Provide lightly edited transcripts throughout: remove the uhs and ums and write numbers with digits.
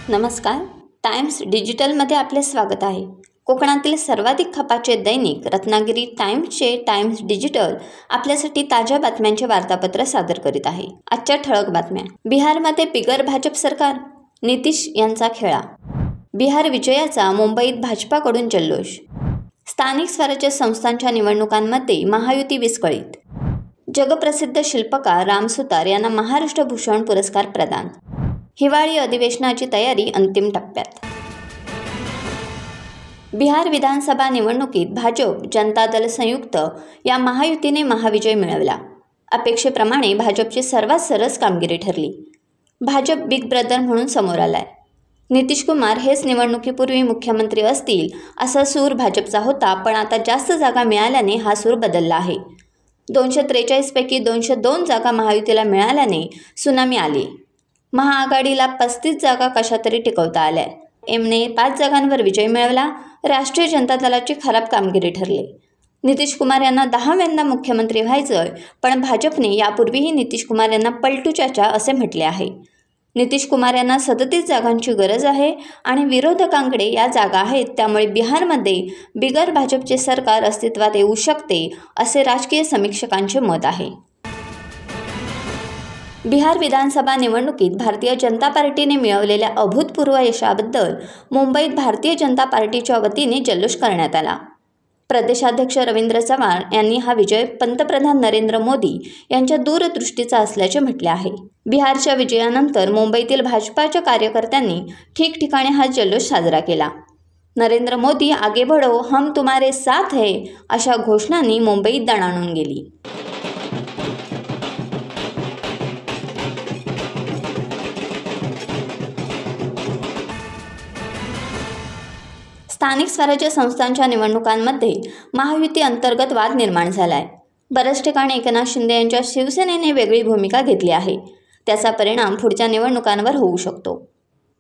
नमस्कार. टाइम्स डिजिटलमध्ये आपले स्वागत आहे. कोकणातील सर्वाधिक खपाचे दैनिक रत्नागिरी टाइम्सचे टाइम्स डिजिटल आपल्यासाठी ताज्या बातम्यांचे वार्तापत्र सादर करीत आहे. आजच्या ठळक बातम्या. बिहारमध्ये बिगर भाजप सरकार, नितीश यांचा खेळा. बिहार विजयाचा मुंबईत भाजपाकडून जल्लोष. स्थानिक स्वराज्य संस्थांच्या निवडणुकांमध्ये महायुती विस्कळीत. जगप्रसिद्ध शिल्पकार राम सुतार यांना महाराष्ट्र भूषण पुरस्कार प्रदान. हिवाळी अधिवेशनाची तयारी अंतिम टप्प्यात. बिहार विधानसभा निवडणुकीत भाजप जनता दल संयुक्त या महायुतीने महाविजय मिळवला. अपेक्षेप्रमाणे भाजपची सर्वात सरस कामगिरी ठरली. भाजप बिग ब्रदर म्हणून समोर आलाय. नितीश कुमार हेच निवडणुकीपूर्वी मुख्यमंत्री असतील असा सूर भाजपचा होता, पण आता जास्त जागा मिळाल्याने हा सूर बदलला आहे. 243 पैकी 202 जागा महायुतीला मिळाल्याने सुनामी आली. महाआघाडीला 35 जागा कशातरी टिकवता आल्या. एमने 5 जागांवर विजय मिळवला. राष्ट्रीय जनता दलाची खराब कामगिरी ठरली. नितीश कुमार यांना 10व्यांदा मुख्यमंत्री व्हायचंय, पण भाजपने यापूर्वीही नितीश कुमार यांना पलटू चाचा असे म्हटले आहे. नितीश कुमार यांना 37 जागांची गरज आहे आणि विरोधकांकडे या जागा आहेत. त्यामुळे बिहारमध्ये बिगर भाजपचे सरकार अस्तित्वात येऊ शकते असे राजकीय समीक्षकांचे मत आहे. बिहार विधानसभा निवडणुकीत भारतीय जनता पार्टीने मिळवलेल्या अभूतपूर्व यशाबद्दल मुंबईत भारतीय जनता पार्टीच्या वतीने जल्लोष करण्यात आला. प्रदेशाध्यक्ष रवींद्र चव्हाण यांनी हा विजय पंतप्रधान नरेंद्र मोदी यांच्या दूरदृष्टीचा असल्याचे म्हटले आहे. बिहारच्या विजयानंतर मुंबईतील भाजपाच्या कार्यकर्त्यांनी ठिकठिकाणी हा जल्लोष साजरा केला. नरेंद्र मोदी आगे बढ़ो, हम तुम्हारे साथ है अशा घोषणांनी मुंबईत दणाणून गेली. स्थानिक स्वराज्य संस्थांच्या निवडणुकांमध्ये महायुती अंतर्गत वाद निर्माण झाला आहे. बऱ्याच ठिकाणी एकनाथ शिंदे यांच्या शिवसेनेने वेगळी भूमिका घेतली आहे. त्याचा परिणाम पुढच्या निवडणुकांवर होऊ शकतो.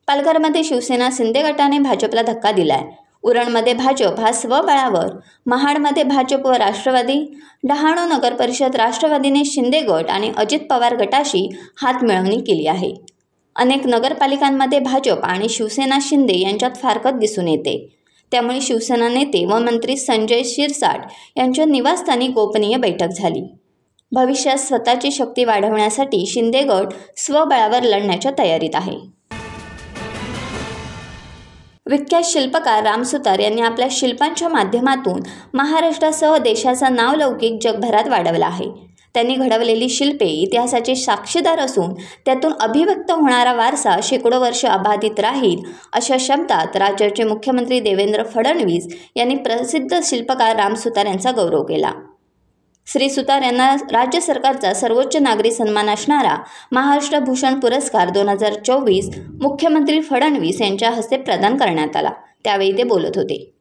पालघरमध्ये शिवसेना शिंदे गटाने भाजपला धक्का दिलाय. उरणमध्ये भाजप हा स्वबळावर, महाडमध्ये भाजप व राष्ट्रवादी, डहाणू नगर परिषद राष्ट्रवादीने शिंदे गट आणि अजित पवार गटाशी हातमिळवणी केली आहे. अनेक नगरपालिकांमध्ये भाजप आणि शिवसेना शिंदे यांच्यात फारकत दिसून येते. त्यामुळे शिवसेना नेते व मंत्री संजय शिरसाट यांच्या निवासस्थानी गोपनीय बैठक झाली. भविष्यात स्वतःची शक्ती वाढवण्यासाठी शिंदे गट स्वबळावर लढण्याच्या तयारीत आहे. विख्यात शिल्पकार राम सुतार यांनी आपल्या शिल्पांच्या माध्यमातून महाराष्ट्रासह देशाचा नावलौकिक जगभरात वाढवला आहे. त्यांनी घडवलेली शिल्पे इतिहासाचे साक्षीदार असून त्यातून अभिव्यक्त होणारा वारसा शेकडो वर्ष अबाधित राहील अशा शब्दात राज्याचे मुख्यमंत्री देवेंद्र फडणवीस यांनी प्रसिद्ध शिल्पकार राम सुतार यांचा गौरव केला. श्री सुतार यांना राज्य सरकारचा सर्वोच्च नागरी सन्मान असणारा महाराष्ट्र भूषण पुरस्कार 2024 मुख्यमंत्री फडणवीस यांच्या हस्ते प्रदान करण्यात आला. त्यावेळी ते बोलत होते.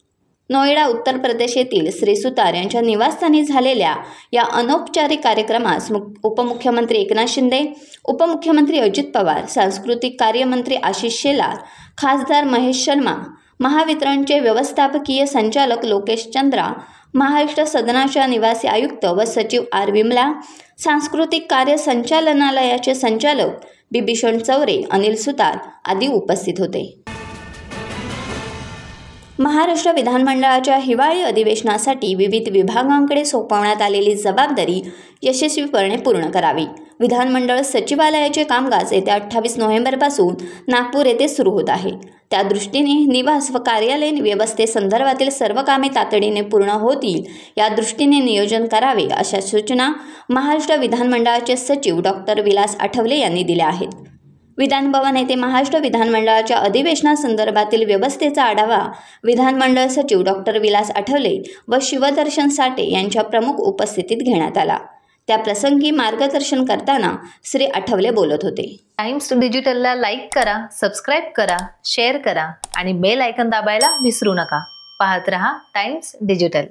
नोएडा उत्तर प्रदेश येथील श्री सुतार यांच्या निवासस्थानी झालेल्या या अनौपचारिक कार्यक्रमास उपमुख्यमंत्री एकनाथ शिंदे, उपमुख्यमंत्री अजित पवार, सांस्कृतिक कार्यमंत्री आशिष शेलार, खासदार महेश शर्मा, महावितरणचे व्यवस्थापकीय संचालक लोकेश चंद्रा, महाराष्ट्र सदनाच्या निवासी आयुक्त व सचिव आर विमला, सांस्कृतिक कार्य संचालनालयाचे संचालक बिभीषण चौरे, अनिल सुतार आदी उपस्थित होते. महाराष्ट्र विधानमंडळाच्या हिवाळी अधिवेशनासाठी विविध विभागांकडे सोपवण्यात आलेली जबाबदारी यशस्वीपणे पूर्ण करावी. विधानमंडळ सचिवालयाचे कामकाज येत्या 28 नोव्हेंबरपासून नागपूर येथे सुरू होत आहे. त्या दृष्टीने निवास व कार्यालयीन व्यवस्थेसंदर्भातील सर्व कामे तातडीने पूर्ण होतील या दृष्टीने नियोजन करावे अशा सूचना महाराष्ट्र विधानमंडळाचे सचिव डॉक्टर विलास आठवले यांनी दिल्या आहेत. विधानभवन येथे महाराष्ट्र विधानमंडळाच्या अधिवेशनासंदर्भातील व्यवस्थेचा आढावा विधानमंडळ सचिव डॉक्टर विलास आठवले व शिवदर्शन साठे यांच्या प्रमुख उपस्थितीत घेण्यात आला. त्या प्रसंगी मार्गदर्शन करताना श्री आठवले बोलत होते. टाइम्स डिजिटलला लाईक करा, सबस्क्राईब करा, शेअर करा आणि बेल आयकॉन दाबायला विसरू नका. पाहत रहा टाइम्स डिजिटल.